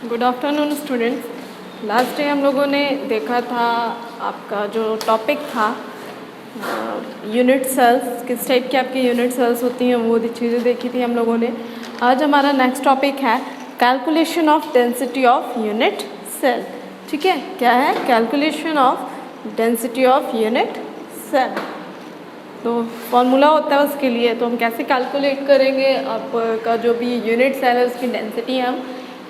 Good afternoon students. Last day हम लोगों ने देखा था आपका जो टॉपिक था यूनिट सेल्स, किस टाइप की आपकी यूनिट सेल्स होती हैं वो चीज़ें देखी थी हम लोगों ने। आज हमारा नेक्स्ट टॉपिक है calculation of density of unit cell. ठीक है, क्या है? Calculation of density of unit cell. तो फॉर्मूला होता है उसके लिए, तो हम कैसे कैलकुलेट करेंगे आपका जो भी यूनिट सेल है उसकी डेंसिटी हम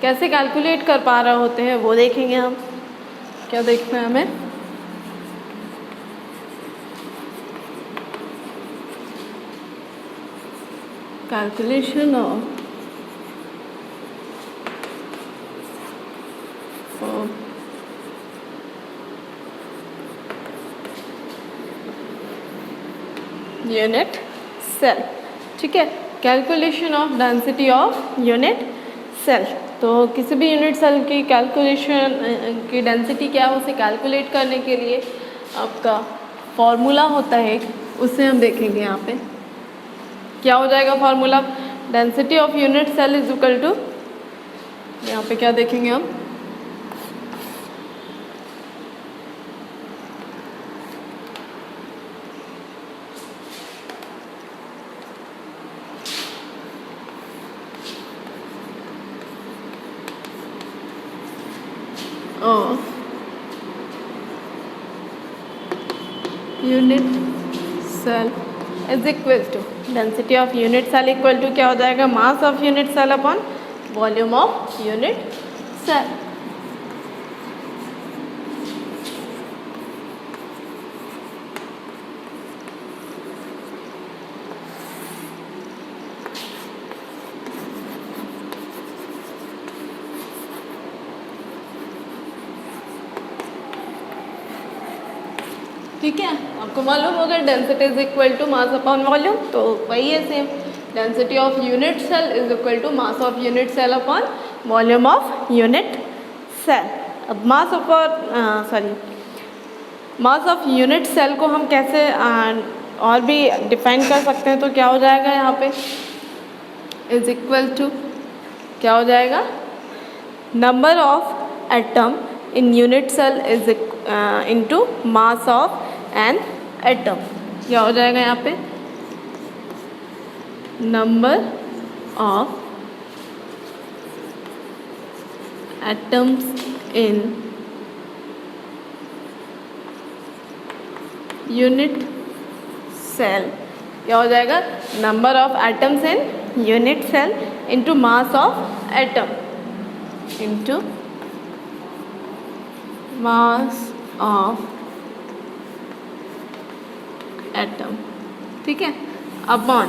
कैसे कैलकुलेट कर पा रहे होते हैं वो देखेंगे हम। क्या देखना है हमें? Calculation of unit cell. ठीक है, calculation of density of unit cell. तो किसी भी यूनिट सेल की कैलकुलेशन की डेंसिटी क्या है उसे कैलकुलेट करने के लिए आपका फॉर्मूला होता है, उसे हम देखेंगे यहाँ पे। क्या हो जाएगा formula? Density of unit cell is equal to, यहाँ पे क्या देखेंगे हम? Unit cell is equal to density of unit cell equal to क्या हो जाएगा? Mass of unit cell upon volume of unit cell. ठीक है, आपको मालूम होगा density is equal to mass upon volume, तो वही है same. Density of unit cell is equal to mass of unit cell upon volume of unit cell. अब mass of unit cell को हम कैसे और भी डिफाइन कर सकते हैं, तो क्या हो जाएगा यहाँ पे? इज इक्वल टू क्या हो जाएगा? Number of atom in unit cell is into mass of an atom. क्या हो जाएगा यहाँ पे? Number of atoms in unit cell. क्या हो जाएगा? Number of atoms in unit cell into mass of atom into mass of atom. ठीक है, अपॉन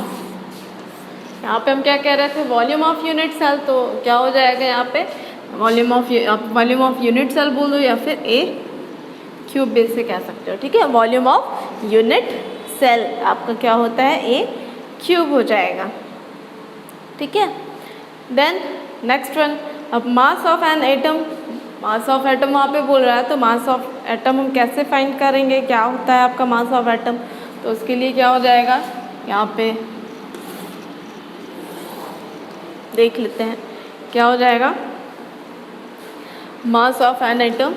यहाँ पे हम क्या कह रहे थे? Volume of unit cell. तो क्या हो जाएगा यहाँ पे? वॉल्यूम ऑफ यूनिट सेल बोलो या फिर ए क्यूब बेस से कह सकते हो। ठीक है, वॉल्यूम ऑफ यूनिट सेल आपका क्या होता है? ए क्यूब हो जाएगा। ठीक है, देन नेक्स्ट वन, अब mass of an atom. Mass of atom वहाँ पे बोल रहा है, तो मास ऑफ एटम हम कैसे फाइंड करेंगे? क्या होता है आपका मास ऑफ एटम? तो उसके लिए क्या हो जाएगा? यहाँ पे देख लेते हैं क्या हो जाएगा। Mass of an atom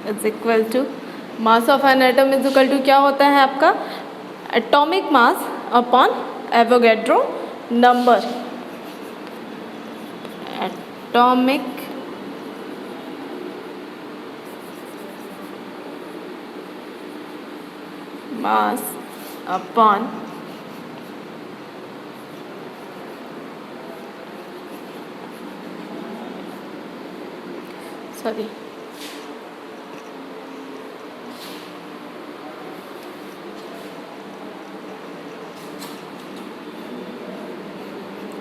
is equal to mass of an atom is equal to क्या होता है आपका? Atomic mass upon Avogadro number. Atomic mass upon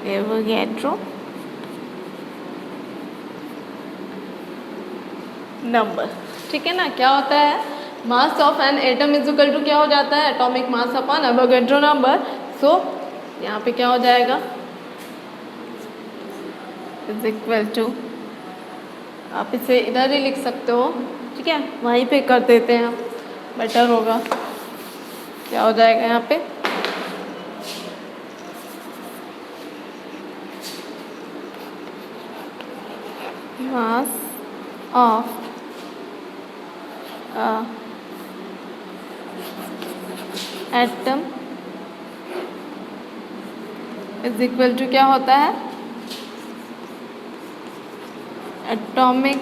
Avogadro number. ठीक है ना, क्या होता है? Mass of an atom is equal to क्या हो जाता है? Atomic mass upon Avogadro number. So यहाँ पे क्या हो जाएगा? इज इक्वल टू, आप इसे इधर ही लिख सकते हो। ठीक है, वहीं पे कर देते हैं, बेटर होगा। क्या हो जाएगा यहाँ पे, mass of atom is equal to क्या होता है, atomic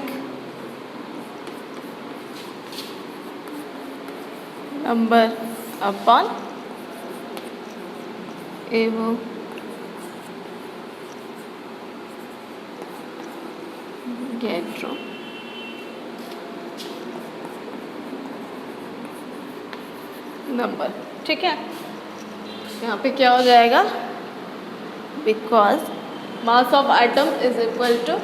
number upon Avogadro number. ठीक है, यहाँ पे क्या हो जाएगा, because mass of atom is equal to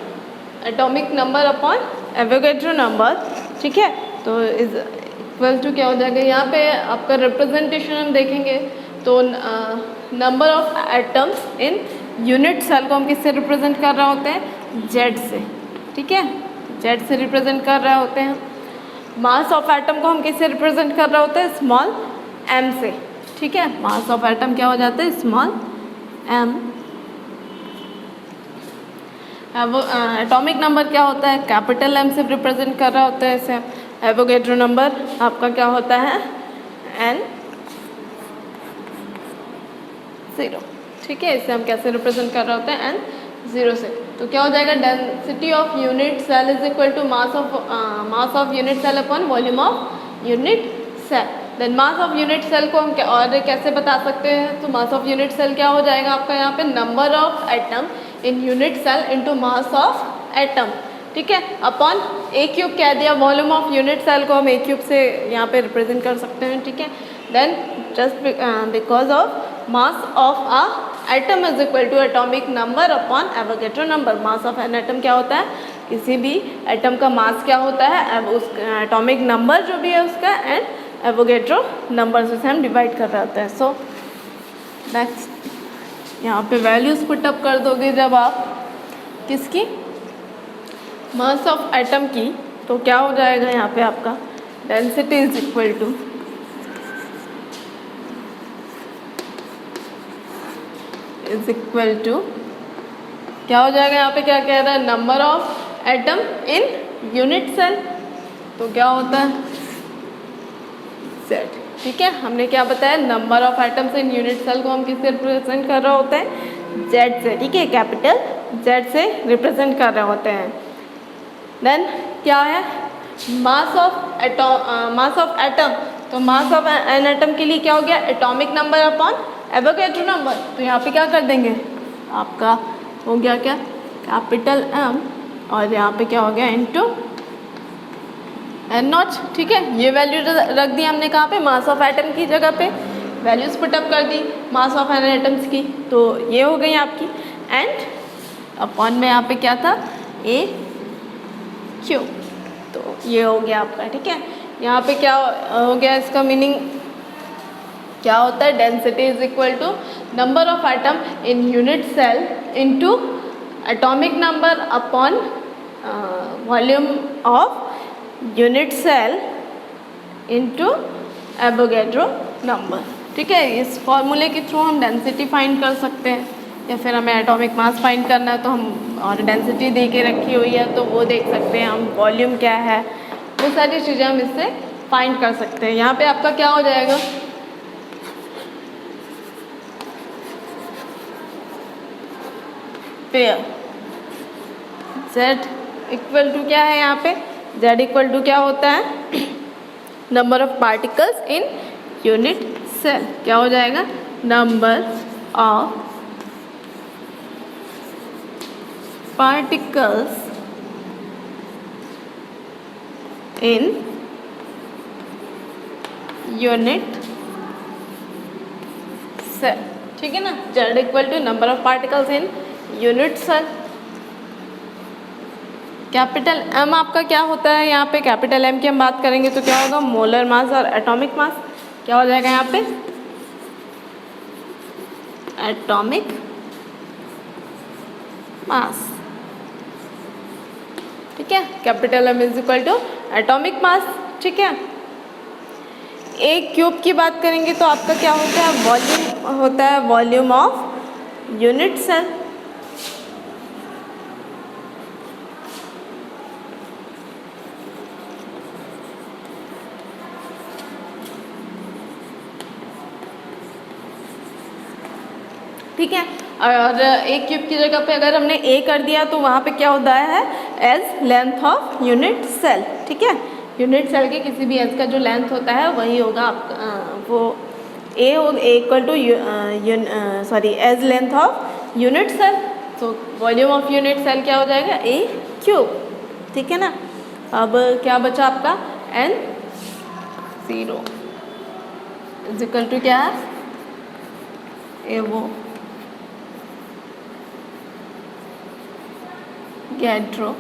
atomic number upon Avogadro number. ठीक है, तो इज इक्वल टू क्या हो जाएगा, यहाँ पे आपका रिप्रेजेंटेशन हम देखेंगे तो number of atoms in unit cell को हम किससे रिप्रेजेंट कर रहे होते हैं, जेड से। ठीक है, जेड से रिप्रेजेंट कर रहे होते हैं। मास ऑफ एटम को हम किससे रिप्रेजेंट कर रहे होते हैं, स्मॉल एम से। ठीक है, मास ऑफ एटम क्या हो जाता है, स्मॉल एम। वो एटॉमिक नंबर क्या होता है, कैपिटल एम से रिप्रेजेंट कर रहा होता है इसे। एवोगैड्रो नंबर आपका क्या होता है, N0। ठीक है, इसे हम कैसे रिप्रेजेंट कर रहे होते हैं, N0 से। तो क्या हो जाएगा, density of unit cell is equal to mass of unit cell upon volume of unit cell. Then mass of unit cell को हम और कैसे बता सकते हैं, तो मास ऑफ यूनिट सेल क्या हो जाएगा आपका यहाँ पे, number of atom in unit cell into mass of atom. ठीक है, अपॉन ए क्यूब कह दिया, वॉल्यूम ऑफ यूनिट सेल को हम ए क्यूब से यहाँ पे रिप्रेजेंट कर सकते हैं। ठीक है, then just because of mass of a atom is equal to atomic number upon Avogadro number. Mass of an atom क्या होता है, किसी भी एटम का मास क्या होता है, उस एटॉमिक नंबर जो भी है उसका, एंड एवोगैड्रो नंबर से हम डिवाइड कर रहे होते हैं। सो नेक्स्ट यहाँ पे वैल्यूज पुट अप कर दोगे जब आप किसकी, मास ऑफ एटम की, तो क्या हो जाएगा यहाँ पे आपका, डेंसिटी इज इक्वल टू क्या हो जाएगा यहाँ पे, क्या कह रहा है, number of atom in unit cell. तो क्या होता है, Z। ठीक है, हमने क्या बताया, number of atoms in unit cell को हम किससे रिप्रेजेंट कर रहे होते हैं, Z से। ठीक है, कैपिटल Z से रिप्रेजेंट कर रहे होते हैं। देन क्या है, मास ऑफ एटम। तो मास ऑफ एन एटम के लिए क्या हो गया, atomic number upon Avogadro number. तो यहाँ पे क्या कर देंगे, आपका हो गया क्या, कैपिटल M, और यहाँ पे क्या हो गया, इनटू N0। ठीक है, ये वैल्यू रख दी हमने कहाँ पे, मास ऑफ एटम की जगह पे वैल्यूज पुटअप कर दी मास ऑफ एन एटम्स की। तो ये हो गई आपकी, एंड अपॉन में यहाँ पे क्या था, ए क्यू। तो ये हो गया आपका। ठीक है, यहाँ पे क्या हो गया, इसका मीनिंग क्या होता है, density is equal to number of atom in unit cell into atomic number upon volume of unit cell into Avogadro number. ठीक है, इस फॉर्मूले के थ्रू हम डेंसिटी फाइंड कर सकते हैं, या फिर हमें एटॉमिक मास फाइंड करना है तो हम, और डेंसिटी दे के रखी हुई है तो वो देख सकते हैं हम, वॉल्यूम क्या है, वो सारी चीज़ें हम इससे फाइंड कर सकते हैं। यहाँ पे आपका क्या हो जाएगा, पेयर Z इक्वल टू क्या है, यहाँ पे Z इक्वल टू क्या होता है, number of particles in unit cell. क्या हो जाएगा, number of particles in unit cell. ठीक है ना, Z equal to number of particles in unit cell. Capital M आपका क्या होता है, यहाँ पे कैपिटल M की हम बात करेंगे तो क्या होगा, मोलर मास और एटॉमिक मास। क्या हो जाएगा यहाँ पे, एटॉमिक मास। ठीक है, capital M is equal to atomic mass. ठीक है, एक क्यूब की बात करेंगे तो आपका क्या होता है, वॉल्यूम होता है, वॉल्यूम ऑफ यूनिट सेल। ठीक है, और एक क्यूब की जगह पे अगर हमने ए कर दिया तो वहाँ पे क्या होता है, edge length of unit cell. ठीक है, यूनिट सेल के किसी भी एज का जो लेंथ होता है वही होगा आपका, वो ए हो equal to sorry edge length of unit cell. तो वॉल्यूम ऑफ यूनिट सेल क्या हो जाएगा, ए क्यूब। ठीक है ना, अब क्या बचा आपका, एन 0 इज इक्वल टू क्या है, ए वो गैड्रो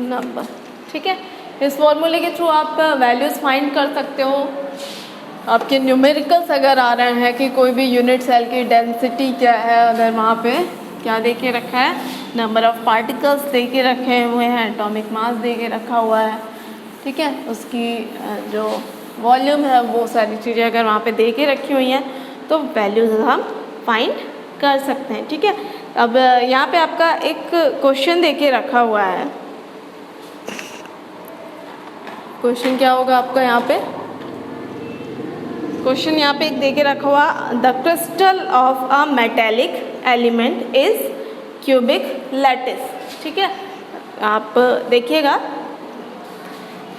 नंबर। ठीक है, इस फॉर्मूले के थ्रू आप वैल्यूज़ फाइंड कर सकते हो। आपके न्यूमेरिकल्स अगर आ रहे हैं कि कोई भी यूनिट सेल की डेंसिटी क्या है, अगर वहाँ पे क्या दे के रखा है, नंबर ऑफ पार्टिकल्स दे के रखे हुए हैं, एटॉमिक मास दे के रखा हुआ है, ठीक है, उसकी जो वॉल्यूम है, वो सारी चीज़ें अगर वहाँ पे दे के रखी हुई हैं तो वैल्यूज़ हम फाइंड कर सकते हैं। ठीक है, अब यहाँ पे आपका एक क्वेश्चन दे के रखा हुआ है। क्वेश्चन क्या होगा आपका, यहाँ पे क्वेश्चन यहाँ पे एक दे के रखा हुआ, the crystal of a metallic element is cubic lattice. ठीक है, आप देखिएगा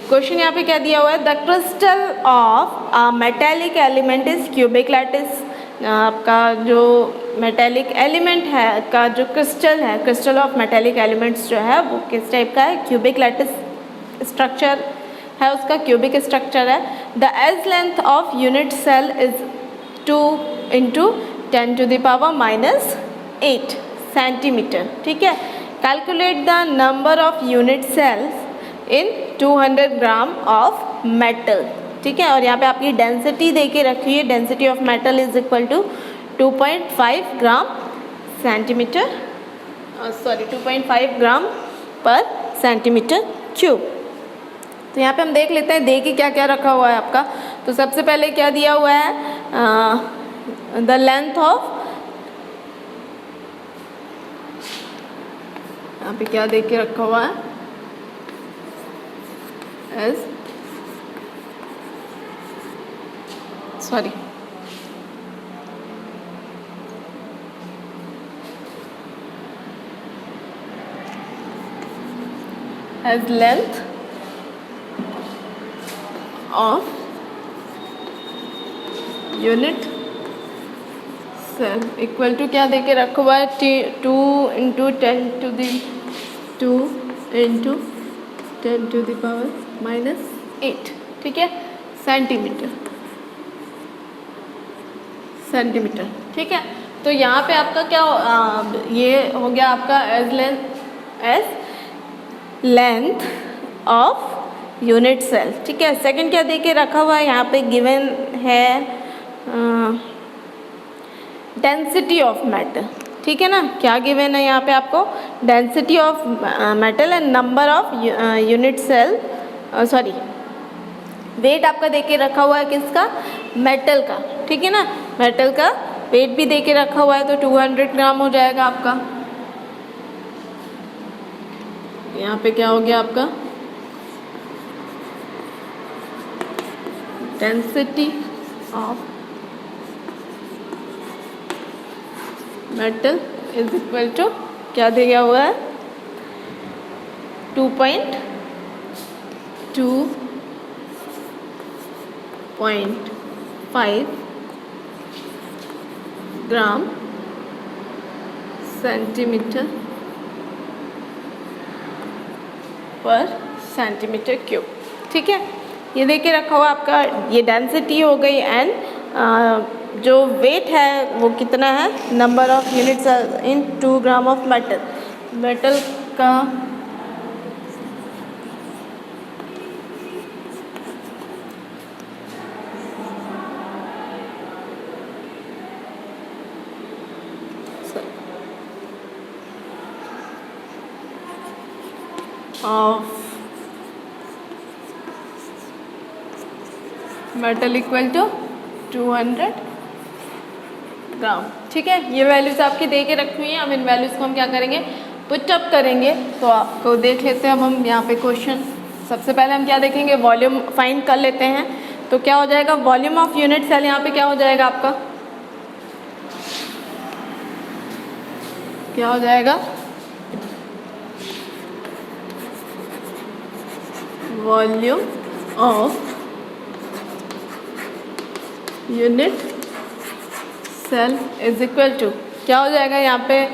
क्वेश्चन यहाँ पे क्या दिया हुआ है, the crystal of a metallic element is cubic lattice. आपका जो मेटेलिक एलिमेंट है का जो क्रिस्टल है, क्रिस्टल ऑफ मेटेलिक एलिमेंट्स जो है वो किस टाइप का है, क्यूबिक लैटिस स्ट्रक्चर है, उसका क्यूबिक स्ट्रक्चर है। The edge length of unit cell is 2 × 10⁻⁸ centimetre. ठीक है, calculate the number of unit cells in 200 gram of metal. ठीक है, और यहाँ पे आपकी डेंसिटी दे के रखी है, density of metal is equal to 2.5 gram centimetre, sorry 2.5 gram per centimetre cube. तो यहाँ पे हम देख लेते हैं दे के क्या क्या रखा हुआ है आपका। तो सबसे पहले क्या दिया हुआ है, द लेंथ ऑफ, यहाँ पे क्या दे के रखा हुआ है, edge sorry edge length of unit cell equal to क्या देके रखा हुआ है, 2 × 10⁻⁸ ठीक है, सेंटीमीटर। ठीक है, तो यहाँ पे आपका क्या ये हो गया आपका edge length of unit cell. ठीक है, सेकंड क्या देके रखा हुआ है, यहाँ पे गिवन है डेंसिटी ऑफ मेटल। ठीक है ना, क्या गिवन है यहाँ पे आपको, density of metal and number of unit cell, sorry weight आपका देके रखा हुआ है किसका, मेटल का। ठीक है ना, मेटल का वेट भी देके रखा हुआ है, तो 200 ग्राम हो जाएगा आपका। यहाँ पे क्या हो गया आपका, density of metal is equal to क्या दिया हुआ है, 2.5 gram centimetre per centimetre cube. ठीक है, ये देके रखा हुआ आपका, ये डेंसिटी हो गई एंड जो वेट है वो कितना है, number of units in 2 gram of metal. Metal का of मेटल इक्वल टू 200 ग्राम। ठीक है, ये वैल्यूज आपकी दे के रखी हुई हैं। अब इन वैल्यूज को हम क्या करेंगे, पुट अप करेंगे। तो आपको देख लेते हैं अब हम यहाँ पे क्वेश्चन। सबसे पहले हम क्या देखेंगे, वॉल्यूम फाइंड कर लेते हैं। तो क्या हो जाएगा, वॉल्यूम ऑफ यूनिट सेल यहाँ पे क्या हो जाएगा आपका, क्या हो जाएगा, volume of unit cell is equal to, क्या हो जाएगा यहाँ पे,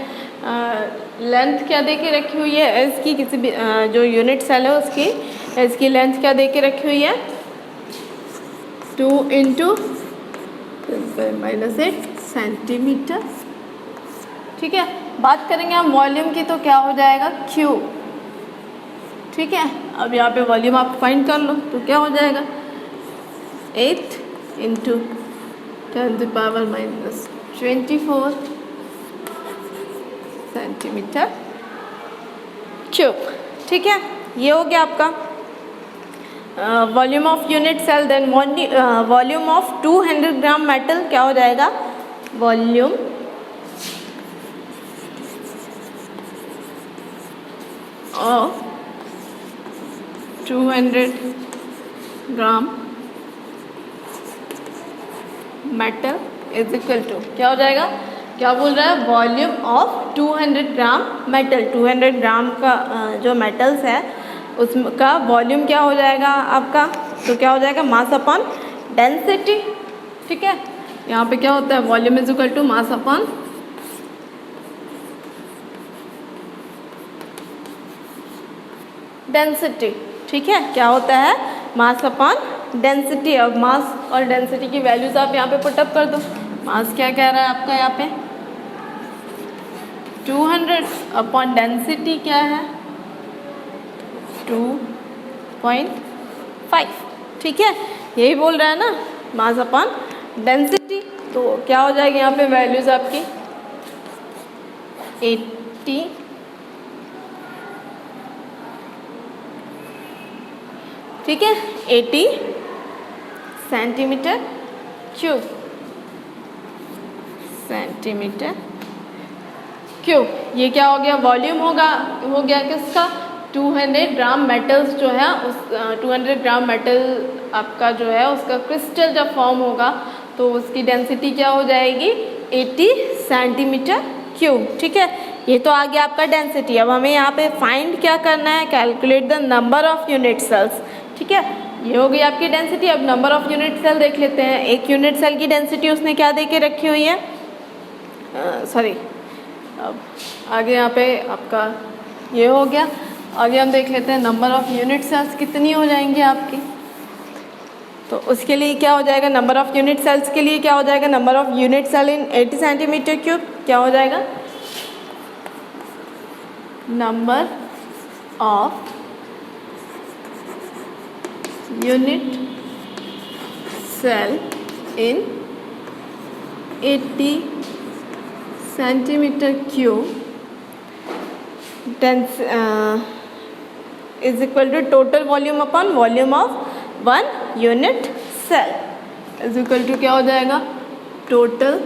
लेंथ क्या दे के रखी हुई है एस की, किसी भी जो यूनिट सेल है उसकी एस की लेंथ क्या दे के रखी हुई है, 2 इंटू 10⁻⁸ सेंटीमीटर। ठीक है, बात करेंगे हम वॉल्यूम की, तो क्या हो जाएगा, क्यू। ठीक है, अब यहाँ पे वॉल्यूम आप फाइंड कर लो, तो क्या हो जाएगा, 8 इंटू 10⁻⁻24 सेंटीमीटर क्यूब। ठीक है, ये हो गया आपका volume of unit cell. Then volume of 200 gram metal क्या हो जाएगा, volume of 200 gram metal is equal to, क्या हो जाएगा, क्या बोल रहा है, volume of 200 gram metal. 200 gram का जो मेटल्स है उसका वॉल्यूम क्या हो जाएगा आपका, तो क्या हो जाएगा, मास अपॉन डेंसिटी। ठीक है, यहाँ पे क्या होता है, volume is equal to mass upon density. ठीक है, क्या होता है, मास अपॉन डेंसिटी। अब मास और डेंसिटी की वैल्यूज आप यहाँ पे पुटअप कर दो। मास क्या कह रहा है आपका यहाँ पे, 200 अपॉन डेंसिटी क्या है, 2.5। ठीक है, यही बोल रहा है ना, मास अपॉन डेंसिटी। तो क्या हो जाएगी यहाँ पे वैल्यूज आपकी 80 ठीक है, 80 सेंटीमीटर क्यूब, सेंटीमीटर क्यूब। ये क्या हो गया, वॉल्यूम हो गया किसका, 200 ग्राम मेटल्स जो है उस 200 ग्राम मेटल आपका जो है उसका क्रिस्टल जब फॉर्म होगा तो उसकी डेंसिटी क्या हो जाएगी, 80 सेंटीमीटर क्यूब। ठीक है, ये तो आ गया आपका डेंसिटी। अब हमें यहाँ पे फाइंड क्या करना है, calculate the number of unit cells. ठीक है, ये हो गई आपकी डेंसिटी। अब नंबर ऑफ यूनिट सेल देख लेते हैं। एक यूनिट सेल की डेंसिटी उसने क्या दे के रखी हुई है, सॉरी, अब आगे यहाँ पे आपका ये हो गया। आगे हम देख लेते हैं नंबर ऑफ यूनिट सेल्स कितनी हो जाएंगी आपकी। तो उसके लिए क्या हो जाएगा, नंबर ऑफ यूनिट सेल्स के लिए क्या हो जाएगा, number of unit cell in 80 centimetre cube क्या हो जाएगा, number of unit cell in 80 centimetre cube is equal to total volume upon volume of 1 unit cell is equal to क्या हो जाएगा, total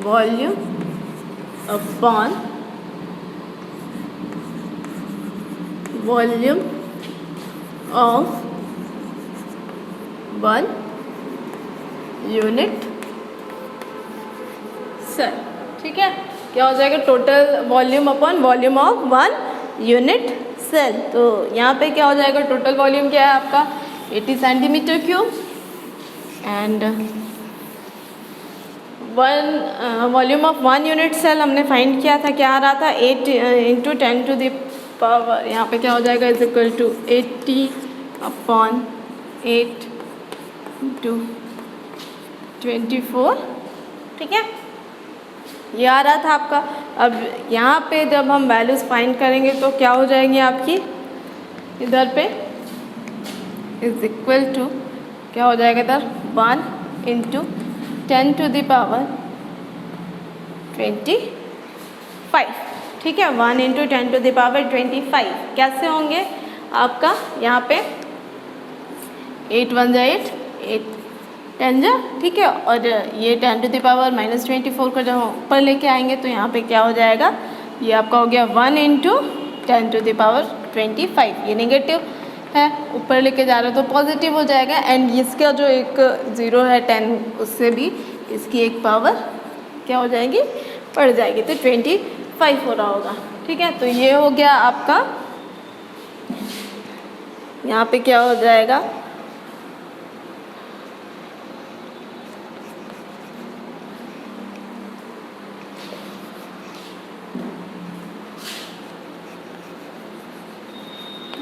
volume upon volume of 1 unit cell. ठीक है, क्या हो जाएगा, total volume upon volume of 1 unit cell. तो यहाँ पे क्या हो जाएगा, टोटल वॉल्यूम क्या है आपका 80 centimetre cube and volume of 1 unit cell हमने फाइंड किया था, क्या आ रहा था 8 इंटू 10 टू द पावर, यहाँ पे क्या हो जाएगा is equal to 80 upon 8 into 24। ठीक है, ये आ रहा था आपका। अब यहाँ पे जब हम वैल्यूज़ फाइंड करेंगे तो क्या हो जाएंगे आपकी, इधर पे इज इक्वल टू क्या हो जाएगा, इधर 1 इंटू 10 टू द पावर 25। ठीक है, 1 इंटू 10⁻25 कैसे होंगे आपका यहाँ पे 8 1 जा 8 8 10 जा, ठीक है, और ये 10⁻24 को जब ऊपर लेके आएंगे तो यहाँ पे क्या हो जाएगा, ये आपका हो गया 1 इंटू 10⁻25, ये नेगेटिव है, ऊपर लेके जा रहे हो तो पॉजिटिव हो जाएगा। एंड इसका जो एक 0 है 10, उससे भी इसकी एक पावर क्या हो जाएगी, बढ़ जाएगी, तो 25 हो रहा होगा, ठीक है। तो ये हो गया आपका, यहाँ पे क्या हो जाएगा,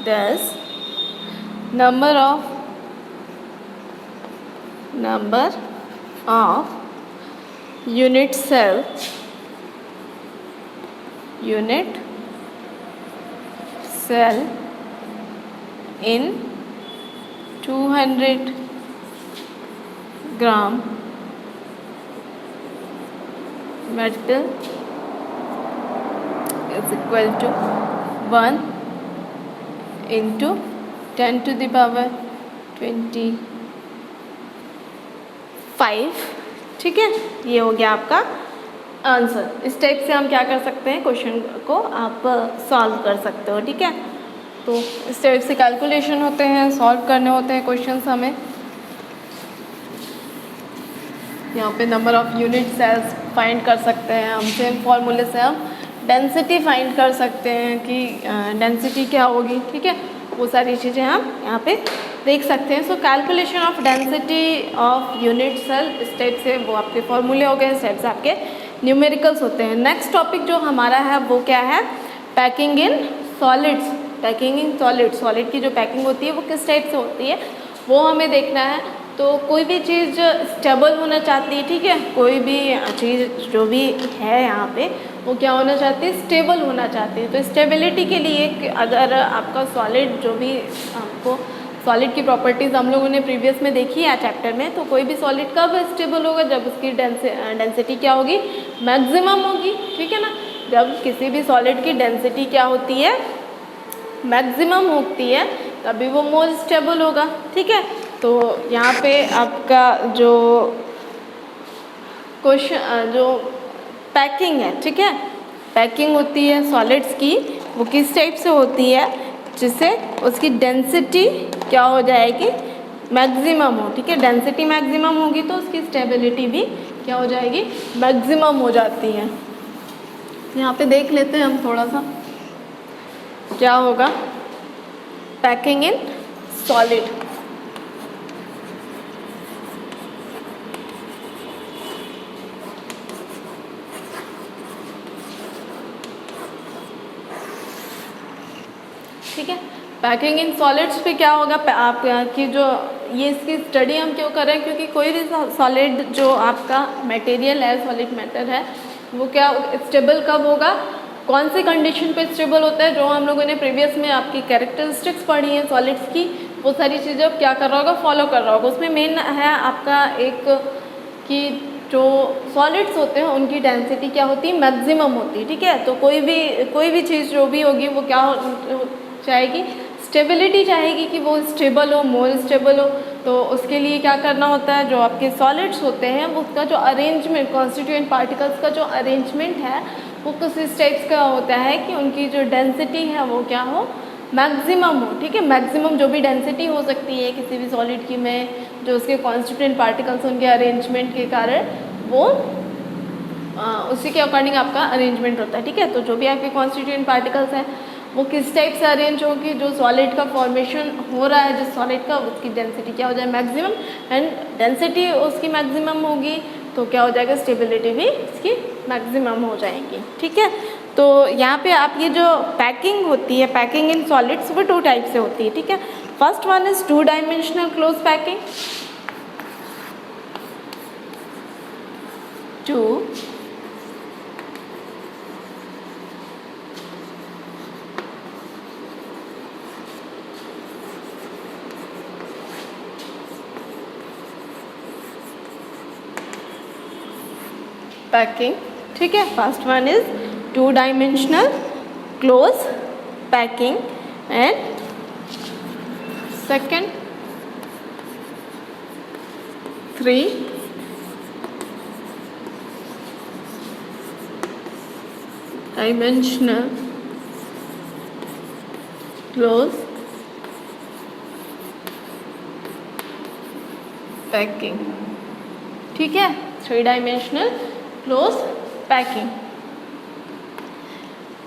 thus number of unit cell in 200 gram metal is equal to 1 into 10⁻25, ठीक है। ये हो गया आपका आंसर। इस टाइप से हम क्या कर सकते हैं, क्वेश्चन को आप सॉल्व कर सकते हो, ठीक है। तो इस टाइप से कैलकुलेशन होते हैं, सॉल्व करने होते हैं क्वेश्चंस हमें। यहाँ पे number of unit cells find कर सकते हैं हम, सेम फॉर्मूले से हम डेंसिटी फाइंड कर सकते हैं कि डेंसिटी क्या होगी, ठीक है। वो सारी चीज़ें हम यहाँ पे देख सकते हैं। So calculation of density of unit cell, इस टाइप से वो आपके फॉर्मूले हो गए, इस टाइप से आपके न्यूमेरिकल्स होते हैं। नेक्स्ट टॉपिक जो हमारा है वो क्या है, packing in solids. Packing in solid की जो पैकिंग होती है वो किस टाइप से होती है वो हमें देखना है। तो कोई भी चीज़ स्टेबल होना चाहती है, ठीक है, कोई भी चीज़ जो भी है यहाँ पे वो क्या होना चाहती है, स्टेबल होना चाहती है। तो स्टेबिलिटी के लिए अगर आपका सॉलिड, जो भी आपको सॉलिड की प्रॉपर्टीज़ हम लोगों ने प्रीवियस में देखी है चैप्टर में, तो कोई भी सॉलिड कब स्टेबल होगा, जब उसकी डेंसिटी क्या होगी, मैक्सिमम होगी, ठीक है ना। जब किसी भी सॉलिड की डेंसिटी क्या होती है, मैक्सिमम होती है, तभी वो मोर स्टेबल होगा, ठीक है। तो यहाँ पे आपका जो क्वेश्चन, जो पैकिंग है, ठीक है, पैकिंग होती है सॉलिड्स की, वो किस टाइप से होती है, जिससे उसकी डेंसिटी क्या हो जाएगी, मैक्सिमम हो, ठीक है। डेंसिटी मैक्सिमम होगी तो उसकी स्टेबिलिटी भी क्या हो जाएगी, मैक्सिमम हो जाती है। यहाँ पे देख लेते हैं हम थोड़ा सा क्या होगा पैकिंग इन सॉलिड। ठीक है, पैकिंग इन सॉलिड्स पे क्या होगा, आपकी जो ये इसकी स्टडी हम क्यों कर रहे हैं, क्योंकि कोई भी सॉलिड जो आपका मटेरियल है, सॉलिड मैटर है, वो क्या स्टेबल कब होगा, कौन सी कंडीशन पे स्टेबल होता है, जो हम लोगों ने प्रीवियस में आपकी कैरेक्टरिस्टिक्स पढ़ी हैं सॉलिड्स की, वो सारी चीज़ें अब क्या कर रहा होगा, फॉलो कर रहा होगा। उसमें मेन है आपका एक कि जो सॉलिड्स होते हैं उनकी डेंसिटी क्या होती है, मैक्सिमम होती है, ठीक है। तो कोई भी चीज़ जो भी होगी वो क्या चाहेगी, स्टेबिलिटी चाहेगी कि वो स्टेबल हो, मोर स्टेबल हो। तो उसके लिए क्या करना होता है, जो आपके सॉलिड्स होते हैं वो उसका जो अरेंजमेंट, कॉन्स्टिट्यूएंट पार्टिकल्स का जो अरेंजमेंट है वो कुछ इस टाइप्स का होता है कि उनकी जो डेंसिटी है वो क्या हो, मैक्सिमम हो, ठीक है। मैक्सिमम जो भी डेंसिटी हो सकती है किसी भी सॉलिड की में, जो उसके कॉन्स्टिट्यूएंट पार्टिकल्स उनके अरेंजमेंट के कारण वो उसी के अकॉर्डिंग आपका अरेंजमेंट होता है, ठीक है। तो जो भी आपके कॉन्स्टिट्यूएंट पार्टिकल्स हैं वो किस टाइप से अरेंज होगी, जो सॉलिड का फॉर्मेशन हो रहा है जिस सॉलिड का, उसकी डेंसिटी क्या हो जाए, मैक्सिमम। एंड डेंसिटी उसकी मैक्सिमम होगी तो क्या हो जाएगा, स्टेबिलिटी भी इसकी मैक्सिमम हो जाएगी, ठीक है। तो यहाँ पे आप ये जो पैकिंग होती है, पैकिंग इन सॉलिड्स, वो 2 टाइप से होती है, ठीक है। First one is 2 dimensional close packing. 2 packing, ठीक है। First one is two dimensional close packing and second three dimensional close packing. ठीक है, थ्री डायमेंशनल क्लोज पैकिंग।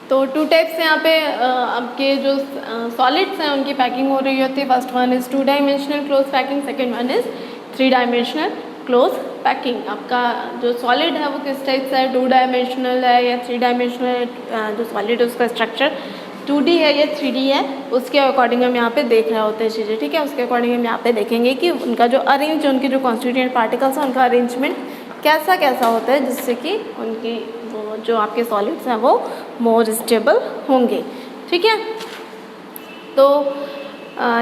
तो टू टाइप्स यहाँ पे आपके जो सॉलिड्स हैं उनकी पैकिंग हो रही होती है। First one is two dimensional close packing, second one is three dimensional close packing. आपका जो सॉलिड है वो किस टाइप से है, टू डायमेंशनल है या थ्री डायमेंशनल, जो सॉलिड है उसका स्ट्रक्चर 2D है या 3D है, उसके अकॉर्डिंग हम यहाँ पे देख रहे होते हैं चीज़ें। ठीक है, उसके अकॉर्डिंग हम यहाँ पे देखेंगे कि उनका जो उनके जो कॉन्स्टिट्यूएंट पार्टिकल्स हैं उनका अरेंजमेंट कैसा कैसा होता है, जिससे कि उनकी वो जो आपके सॉलिड्स हैं वो मोर स्टेबल होंगे। ठीक है, तो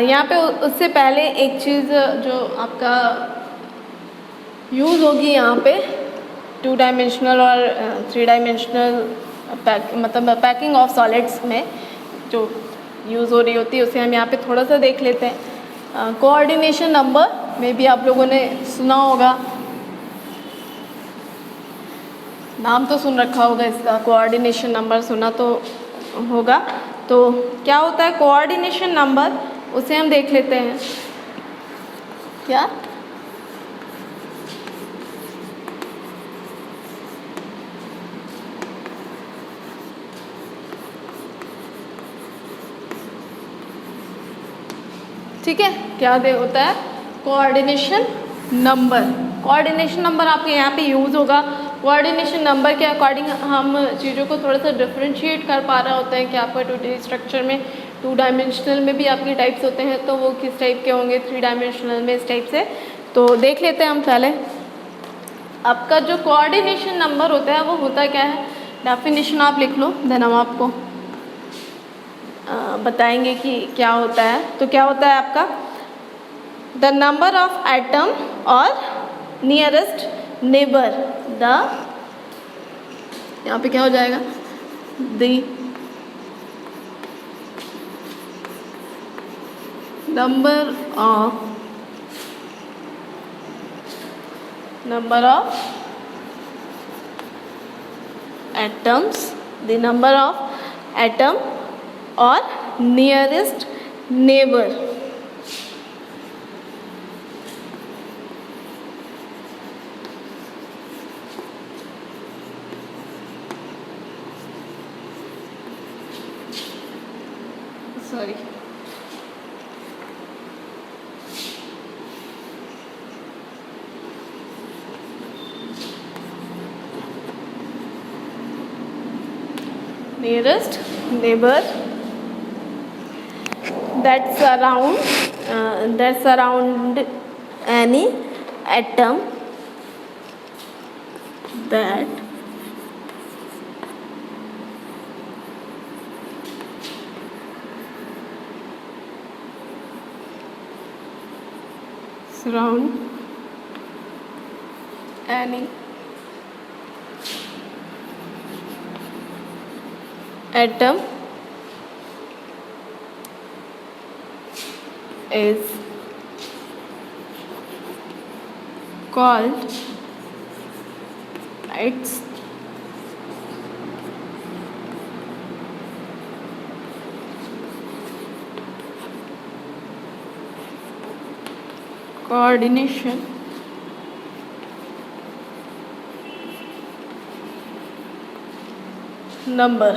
यहाँ पे उससे पहले एक चीज़ जो आपका यूज़ होगी यहाँ पे टू डायमेंशनल और थ्री डायमेंशनल मतलब पैकिंग ऑफ सॉलिड्स में जो यूज़ हो रही होती है उसे हम यहाँ पे थोड़ा सा देख लेते हैं। कोऑर्डिनेशन नंबर में भी आप लोगों ने सुना होगा, नाम तो सुन रखा होगा इसका, कोऑर्डिनेशन नंबर सुना तो होगा। तो क्या होता है कोऑर्डिनेशन नंबर, उसे हम देख लेते हैं। क्या ठीक है, क्या दे होता है कोऑर्डिनेशन नंबर। कोऑर्डिनेशन नंबर आपके यहाँ पे यूज़ होगा। कोऑर्डिनेशन नंबर के अकॉर्डिंग हम चीज़ों को थोड़ा सा डिफरेंशिएट कर पा रहे होते हैं कि आपका 2D स्ट्रक्चर में टू डायमेंशनल में भी आपके टाइप्स होते हैं, तो वो किस टाइप के होंगे थ्री डायमेंशनल में इस टाइप से। तो देख लेते हैं हम पहले। आपका जो कोऑर्डिनेशन नंबर होता है वो होता क्या है, डेफिनेशन आप लिख लो, देन हम आपको बताएंगे कि क्या होता है। तो क्या होता है आपका, द नंबर ऑफ एटम और नियरेस्ट नेबर, द यहाँ पे क्या हो जाएगा, the number of atoms, the number of atom और nearest neighbour. Sorry, nearest neighbor that surround any atom that surround any atom is called its coordination number.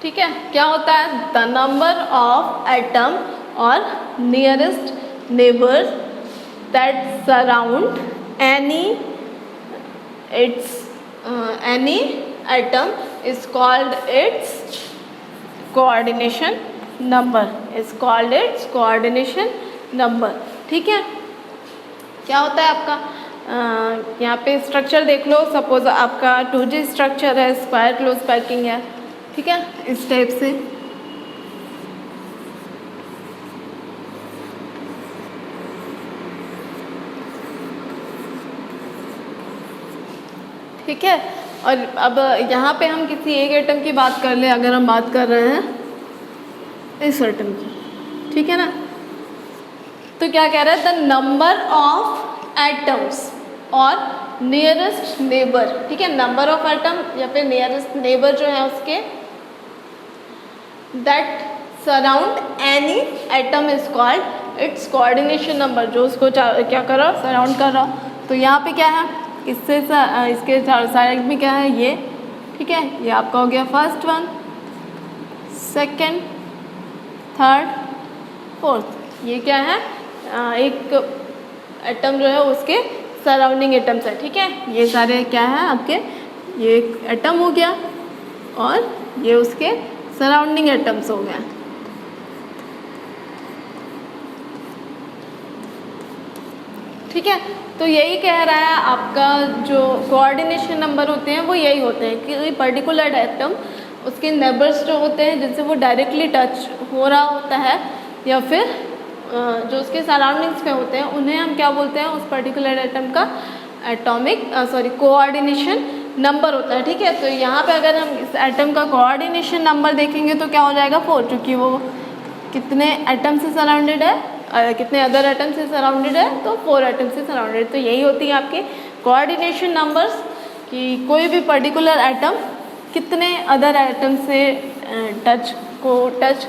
ठीक है, क्या होता है, द नंबर ऑफ एटम और nearest neighbours that surround any atom is called its coordination number, is called its coordination number. ठीक है, क्या होता है आपका यहाँ पे स्ट्रक्चर देख लो। सपोज आपका 2G स्ट्रक्चर है, स्क्वायर क्लोज पैकिंग है। ठीक है, इस टाइप से ठीक है। और अब यहाँ पे हम किसी एक एटम की बात कर लें, अगर हम बात कर रहे हैं इस एटम की, ठीक है ना, तो क्या कह रहा है, द नंबर ऑफ एटम्स और नियरेस्ट नेबर, ठीक है, नंबर ऑफ एटम या फिर नियरेस्ट नेबर जो है उसके, that surround any atom is called its coordination number, जो उसको क्या कर रहा हो, सराउंड कर रहा हो। तो यहाँ पे क्या है, इससे इसके साइड में क्या है, ये, ठीक है, ये आपका हो गया first one, second, third, fourth, ये क्या है, एक एटम जो है उसके सराउंडिंग एटम्स है, ठीक है। ये सारे क्या है आपके, ये एक एटम हो गया और ये उसके सराउंडिंग एटम्स हो गए। ठीक है, तो यही कह रहा है आपका जो कोऑर्डिनेशन नंबर होते हैं वो यही होते हैं कि पर्टिकुलर एटम उसके नेबर्स जो होते हैं जिनसे वो डायरेक्टली टच हो रहा होता है या फिर जो उसके सराउंडिंग्स में होते हैं उन्हें हम क्या बोलते हैं, उस पर्टिकुलर एटम का कोऑर्डिनेशन नंबर होता है। ठीक है, तो यहाँ पे अगर हम इस एटम का कोऑर्डिनेशन नंबर देखेंगे तो क्या हो जाएगा 4, क्योंकि वो कितने एटम से सराउंडेड है, कितने अदर एटम से सराउंडेड है, तो 4 एटम से सराउंडेड। तो यही होती है आपके कोऑर्डिनेशन नंबर्स कि कोई भी पर्टिकुलर एटम कितने अदर एटम से टच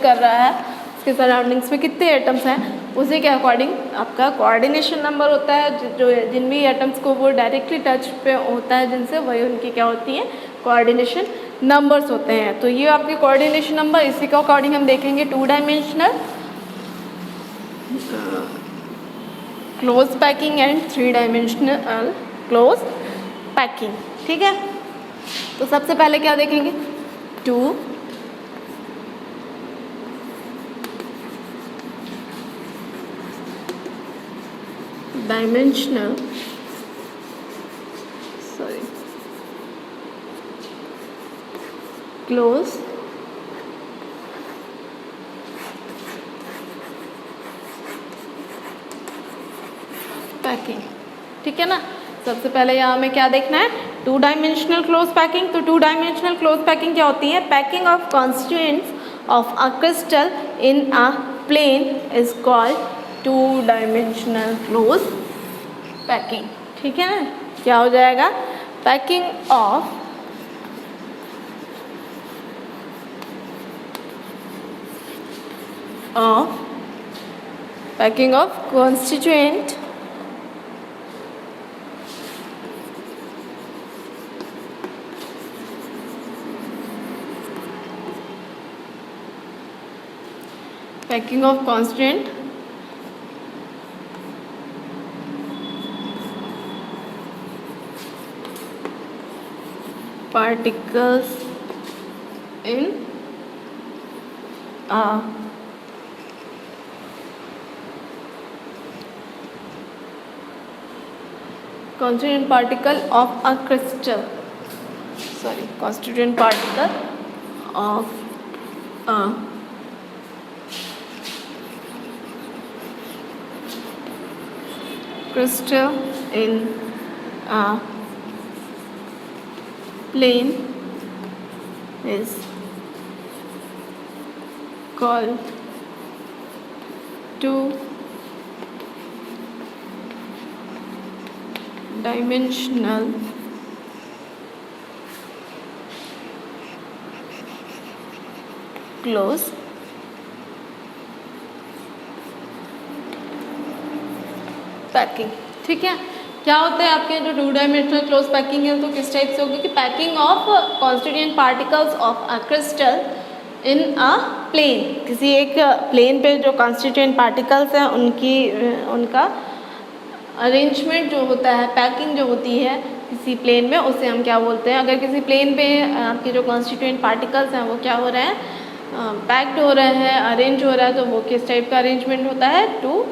कर रहा है, उसके सराउंडिंग्स में कितने एटम्स हैं, उसी के अकॉर्डिंग आपका कोऑर्डिनेशन नंबर होता है। जो जिन भी एटम्स को वो डायरेक्टली टच पे होता है जिनसे, वही उनकी क्या होती है, कोऑर्डिनेशन नंबर्स होते हैं। तो ये आपके कोऑर्डिनेशन नंबर, इसी के अकॉर्डिंग हम देखेंगे 2 dimensional close packing and 3 dimensional close packing. ठीक है, तो सबसे पहले क्या देखेंगे, 2 डायमेंशनल क्लोज पैकिंग। ठीक है ना, सबसे पहले यहाँ हमें क्या देखना है, 2 डायमेंशनल क्लोज पैकिंग। तो 2 डायमेंशनल क्लोज पैकिंग क्या होती है, packing of constituents of a crystal in a plane is called 2 dimensional close packing. ठीक है ना, क्या हो जाएगा, packing of constituent packing of constituent particles in a constituent particle of a crystal, constituent particle of a crystal in a plane is called 2 dimensional close packing. ठीक है, क्या होता है आपके जो 2 डायमेंशनल क्लोज पैकिंग है, तो किस टाइप से होगी कि packing of constituent particles of a crystal in a plane, किसी एक प्लेन पे जो कॉन्स्टिट्यूएंट पार्टिकल्स हैं उनका अरेंजमेंट जो होता है, पैकिंग जो होती है किसी प्लेन में, उसे हम क्या बोलते हैं। अगर किसी प्लेन पे आपके जो कॉन्स्टिट्यूएंट पार्टिकल्स हैं वो क्या हो रहे हैं, पैक्ड हो रहे हैं, अरेंज हो रहा है, तो वो किस टाइप का अरेंजमेंट होता है, 2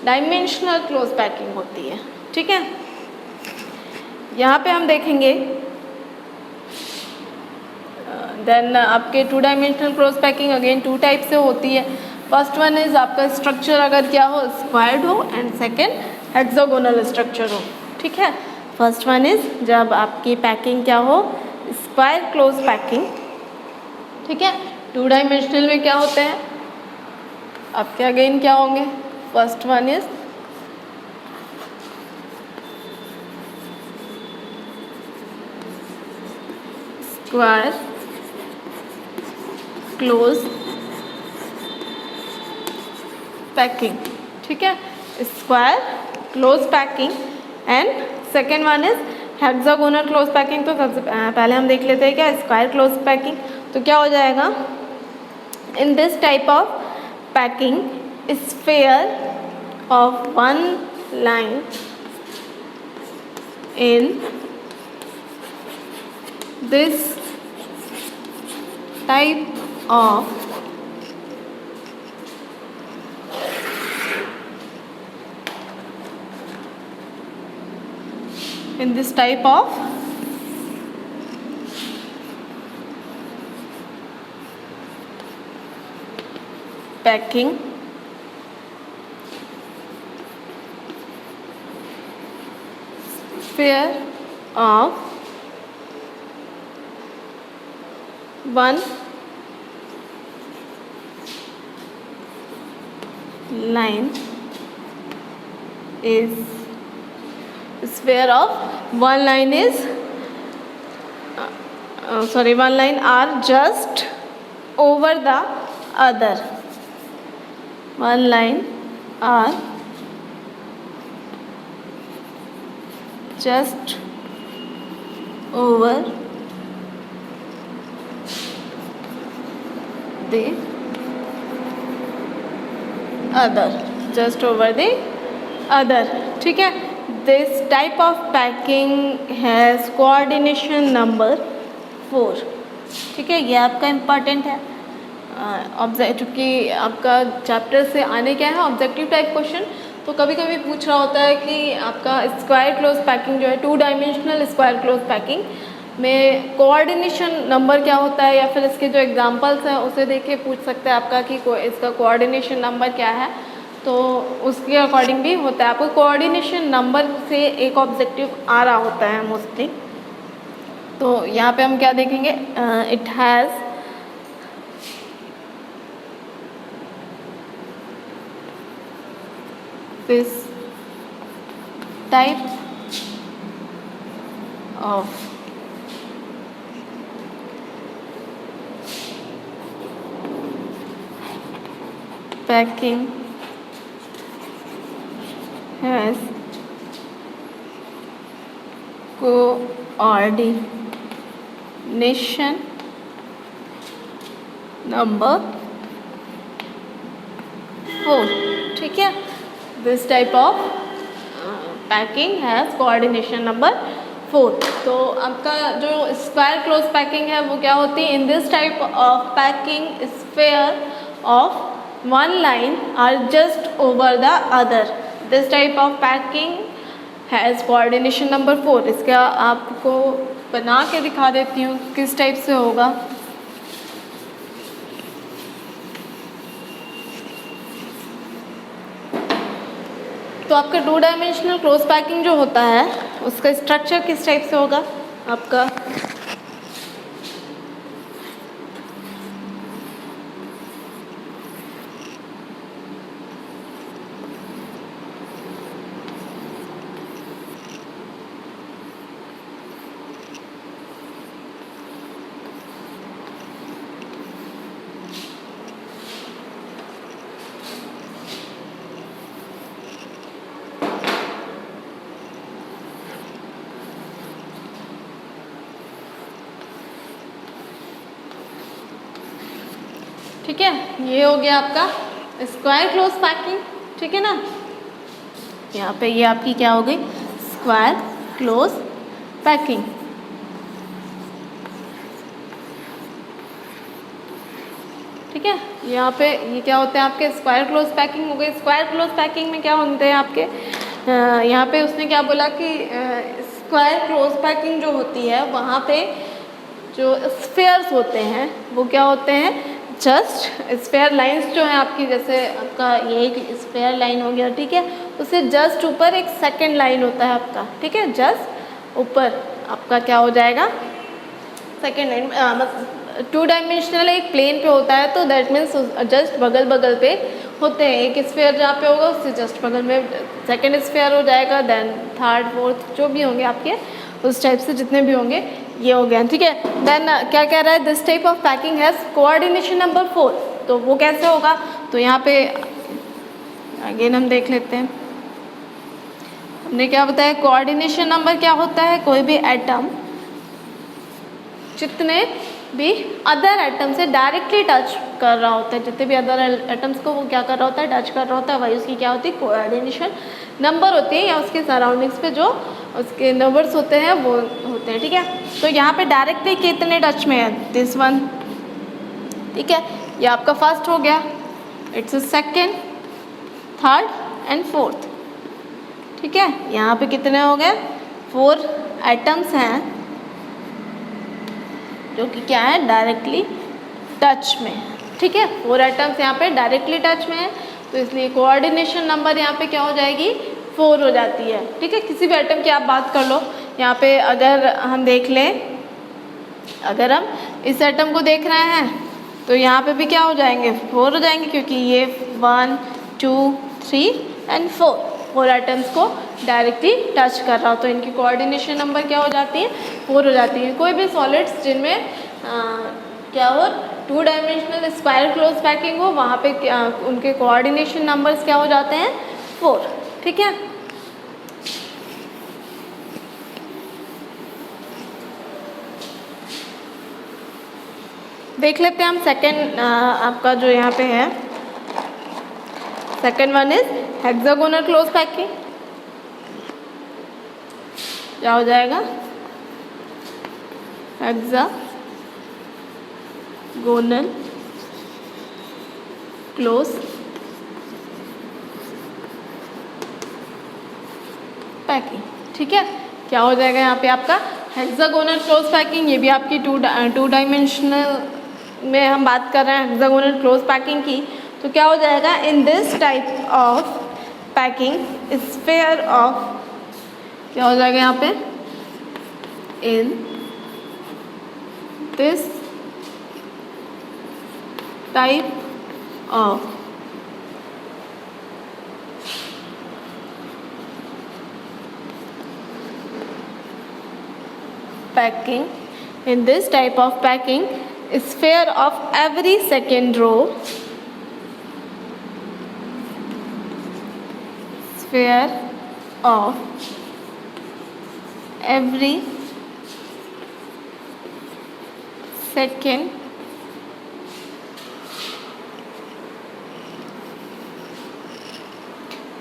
डायमेंशनल क्लोज पैकिंग होती है। ठीक है, यहाँ पे हम देखेंगे देन आपके 2 dimensional close packing again 2 type से होती है। फर्स्ट वन इज आपका स्ट्रक्चर अगर क्या हो, स्क्वायर्ड हो, एंड सेकेंड हेक्सागोनल स्ट्रक्चर हो। ठीक है, फर्स्ट वन इज जब आपकी पैकिंग क्या हो, स्क्वायर क्लोज पैकिंग, ठीक है। 2 डायमेंशनल में क्या होते हैं आपके, अगेन क्या होंगे, first one is square close packing, ठीक है, square close packing. And second one is hexagonal close packing. तो सबसे पहले हम देख लेते हैं क्या स्क्वायर क्लोज पैकिंग। तो क्या हो जाएगा, इन this type of packing sphere of one line in this type of packing sphere of one line is sphere of one line is one line are just over the other, one line are just over the other, just over the other, ठीक है। This type of packing has coordination number 4, ठीक है। ये आपका important है क्योंकि आपका chapter से आने क्या है ऑब्जेक्टिव टाइप क्वेश्चन। तो कभी कभी पूछ रहा होता है कि आपका स्क्वायर क्लोज पैकिंग जो है 2 डायमेंशनल स्क्वायर क्लोज पैकिंग में कोऑर्डिनेशन नंबर क्या होता है, या फिर इसके जो एग्जांपल्स हैं उसे देख के पूछ सकते हैं आपका कि इसका कोऑर्डिनेशन नंबर क्या है। तो उसके अकॉर्डिंग भी होता है, आपको कोऑर्डिनेशन नंबर से एक ऑब्जेक्टिव आ रहा होता है मोस्टली। तो यहाँ पे हम क्या देखेंगे, it has this type of packing has coordination number 4, ठीक है। This type of packing has coordination number 4। तो आपका जो स्क्वायर क्लोज पैकिंग है वो क्या होती है, in this type of packing sphere of one line are just over the other, this type of packing has coordination number 4। इसका आपको बना के दिखा देती हूँ किस टाइप से होगा। तो आपका 2 डायमेंशनल क्लोज पैकिंग जो होता है उसका स्ट्रक्चर किस टाइप से होगा आपका, ठीक है। ये हो गया आपका स्क्वायर क्लोज पैकिंग, ठीक है ना। यहाँ पे ये आपकी क्या हो गई, स्क्वायर क्लोज पैकिंग। ठीक है, यहाँ पे ये क्या होते हैं आपके स्क्वायर क्लोज पैकिंग हो गई। स्क्वायर क्लोज पैकिंग में क्या होते हैं आपके, यहाँ पे उसने क्या बोला कि स्क्वायर क्लोज पैकिंग जो होती है वहाँ पे जो स्फेयर्स होते हैं वो क्या होते हैं, जस्ट स्फेयर लाइंस जो है आपकी, जैसे आपका ये एक स्फेयर लाइन हो गया, ठीक है, उससे जस्ट ऊपर एक सेकंड लाइन होता है आपका, ठीक है, जस्ट ऊपर आपका क्या हो जाएगा, सेकेंड लाइन 2 डायमेंशनल एक प्लेन पे होता है तो दैट मीन्स जस्ट बगल बगल पे होते हैं। एक स्फीयर जहाँ पे होगा उससे जस्ट बगल में सेकेंड स्फीयर हो जाएगा, देन थर्ड फोर्थ जो भी होंगे आपके उस टाइप से जितने भी होंगे ये हो गया, ठीक है। देन क्या कह रहा है, this type of packing has coordination number 4, तो वो कैसे होगा, तो यहाँ पे अगेन हम देख लेते हैं। हमने क्या बताया, कोऑर्डिनेशन नंबर क्या होता है, कोई भी एटम जितने भी अदर एटम से डायरेक्टली टच कर रहा होता है, जितने भी अदर एटम्स को वो क्या कर रहा होता है, टच कर रहा होता है, वही उसकी क्या होती है, कोऑर्डिनेशन नंबर होती है, या उसके सराउंडिंग्स पे जो उसके नंबर्स होते हैं वो होते हैं, ठीक है। तो यहाँ पे डायरेक्टली कितने टच में है, दिस वन, ठीक है, ये आपका फर्स्ट हो गया, it's second, third and fourth, ठीक है। यहाँ पे कितने हो गए, 4 एटम्स हैं जो कि क्या है, डायरेक्टली टच में, ठीक है। 4 एटम्स यहाँ पे डायरेक्टली टच में है, तो इसलिए कोऑर्डिनेशन नंबर यहाँ पे क्या हो जाएगी, 4 हो जाती है, ठीक है। किसी भी एटम की आप बात कर लो, यहाँ पे अगर हम देख लें, अगर हम इस एटम को देख रहे हैं तो यहाँ पे भी क्या हो जाएंगे, 4 हो जाएंगे, क्योंकि ये 1 2 3 एंड 4 एटम्स को डायरेक्टली टच कर रहा हो, तो इनकी कोऑर्डिनेशन नंबर क्या हो जाती है, 4 हो जाती है। कोई भी सॉलिड्स जिनमें क्या हो, 2 डायमेंशनल स्पाइरल क्लोज पैकिंग हो, वहाँ पे उनके कोऑर्डिनेशन नंबर्स क्या हो जाते हैं, 4, ठीक है। देख लेते हैं हम सेकेंड आपका जो यहाँ पे है, second one is hexagonal close packing, क्या हो जाएगा, हेक्सागोनल क्लोज पैकिंग, ठीक है। क्या हो जाएगा यहाँ पे आपका हेक्सागोनल क्लोज पैकिंग, ये भी आपकी 2 डायमेंशनल में हम बात कर रहे हैं हेक्सागोनल क्लोज पैकिंग की, तो क्या हो जाएगा, इन this type of packing sphere of, क्या हो जाएगा यहाँ पे, इन this type of packing, in this type of packing, sphere of every second row, sphere of every second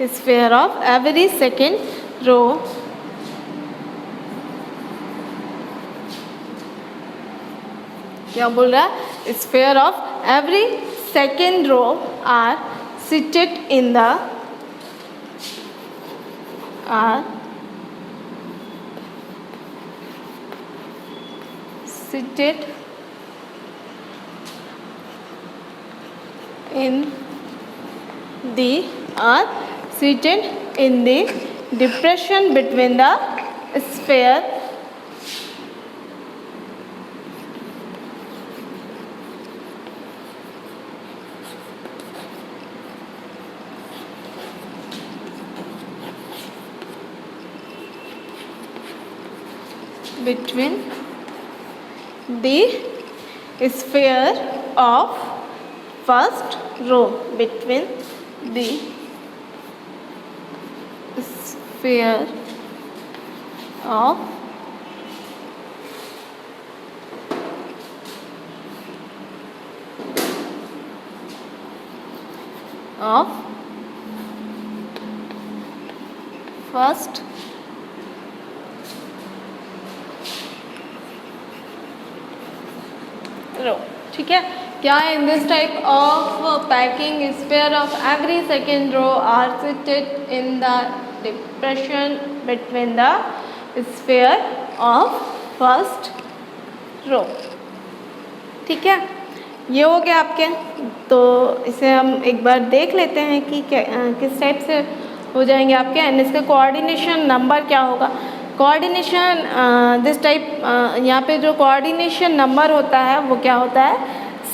sphere of every second row क्या बोल रहा है, sphere of every second row are seated in the seated in the depression between the sphere between the sphere of first row, between the sphere of first row, ठीक है। क्या है, in this type of packing sphere of every second row are seated in the depression between the sphere of first row, ठीक है। ये हो गया आपके, तो इसे हम एक बार देख लेते हैं कि किस टाइप से हो जाएंगे आपके, एंड इसका कोऑर्डिनेशन नंबर क्या होगा। कोऑर्डिनेशन दिस टाइप, यहाँ पे जो कोऑर्डिनेशन नंबर होता है वो क्या होता है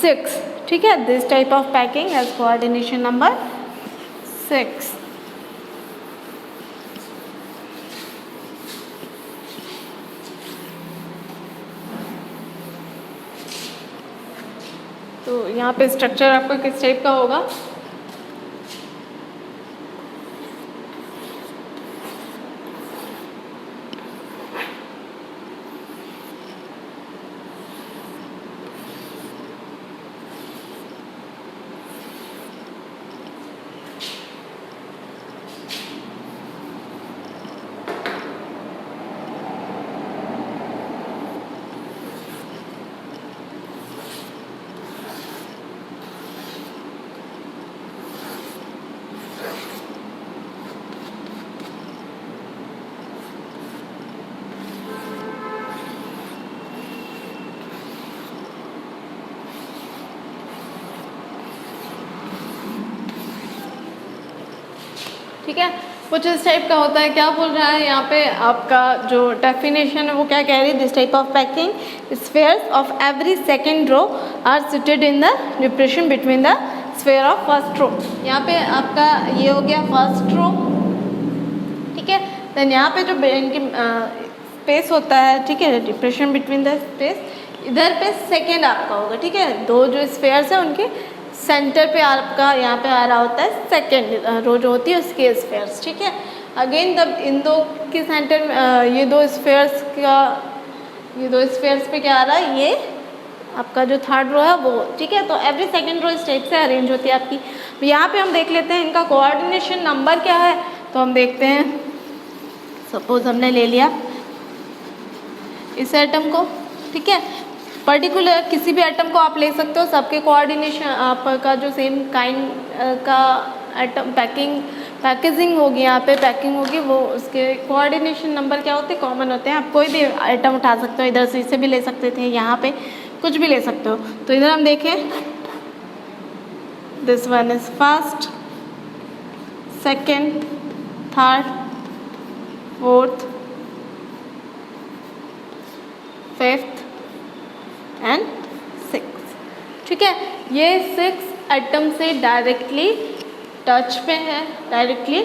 6, ठीक है। This type of packing has coordination number 6। तो यहाँ पे स्ट्रक्चर आपका किस टाइप का होगा, ठीक है। कुछ इस टाइप का होता है। क्या बोल रहा है यहाँ पे आपका जो डेफिनेशन है वो क्या कह रही है, this type of packing spheres of every second row are seated in the depression between the sphere of first row. यहाँ पे आपका ये हो गया फर्स्ट रो, ठीक है। देन यहाँ पे जो इनकी स्पेस होता है, ठीक है, डिप्रेशन बिटवीन द स्पेस, इधर पे सेकेंड आपका होगा, ठीक है। दो जो स्फेयर्स है उनके सेंटर पे आपका यहाँ पे आ रहा होता है सेकेंड रो जो होती है उसके स्फेयर्स, ठीक है। अगेन तब इन दो के सेंटर में ये दो स्फेयर्स पे क्या आ रहा है, ये आपका जो थर्ड रो है वो, ठीक है। तो एवरी सेकेंड रो इस टाइप से अरेंज होती है आपकी। तो यहाँ पे हम देख लेते हैं इनका कोऑर्डिनेशन नंबर क्या है। तो हम देखते हैं, सपोज हमने ले लिया इस एटम को, ठीक है। पर्टिकुलर किसी भी एटम को आप ले सकते हो, सबके कोऑर्डिनेशन आपका जो सेम काइंड का एटम पैकेजिंग होगी, यहाँ पे पैकिंग होगी, वो उसके कोऑर्डिनेशन नंबर क्या होते हैं, कॉमन होते हैं। आप कोई भी आइटम उठा सकते हो, इधर से इसे भी ले सकते थे, यहाँ पे कुछ भी ले सकते हो। तो इधर हम देखें, this one is first, second, third, fourth, fifth and 6, ठीक है। ये 6 एटम से डायरेक्टली टच पे है, डायरेक्टली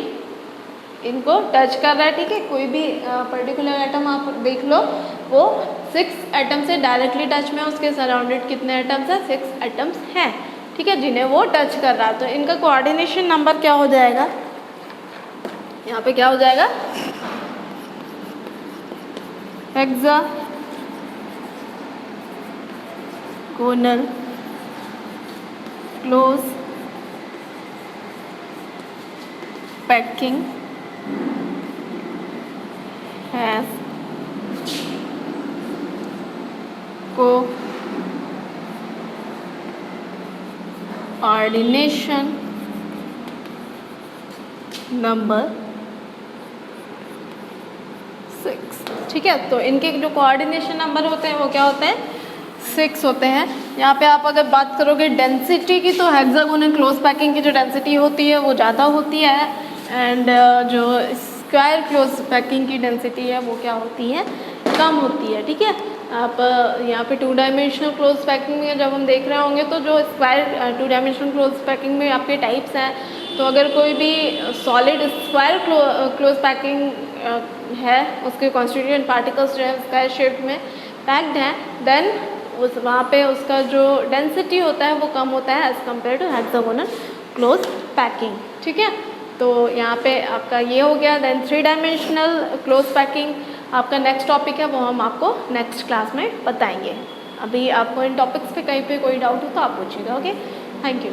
इनको टच कर रहा है, ठीक है। कोई भी पर्टिकुलर एटम आप देख लो, वो 6 एटम से डायरेक्टली टच में है। उसके सराउंडेड कितने एटम्स हैं, 6 एटम्स हैं, ठीक है, जिन्हें वो टच कर रहा है। तो इनका कोऑर्डिनेशन नंबर क्या हो जाएगा, यहाँ पे क्या हो जाएगा, hexagonal close packing has coordination number 6, ठीक है। तो इनके जो कोऑर्डिनेशन नंबर होते हैं वो क्या होते हैं, 6 होते हैं। यहाँ पे आप अगर बात करोगे डेंसिटी की, तो हेक्सागोनल क्लोज पैकिंग की जो डेंसिटी होती है वो ज़्यादा होती है, एंड जो स्क्वायर क्लोज पैकिंग की डेंसिटी है वो क्या होती है, कम होती है, ठीक है। आप यहाँ पे 2 डायमेंशनल क्लोज पैकिंग में जब हम देख रहे होंगे, तो जो स्क्वायर 2 डायमेंशनल क्लोज पैकिंग में आपके टाइप्स हैं। तो अगर कोई भी सॉलिड स्क्वायर क्लोज पैकिंग है, उसके कॉन्स्टिट्यूएंट पार्टिकल्स जो है स्क्वायर शेप में पैक्ड हैं, देन वहाँ पे उसका जो डेंसिटी होता है वो कम होता है as compare to hexagonal close packing, ठीक है। तो यहाँ पे आपका ये हो गया। देन 3 डायमेंशनल क्लोज पैकिंग आपका नेक्स्ट टॉपिक है, वो हम आपको नेक्स्ट क्लास में बताएंगे। अभी आपको इन टॉपिक्स पे कहीं पे कोई डाउट हो तो आप पूछिएगा, ओके। Thank you.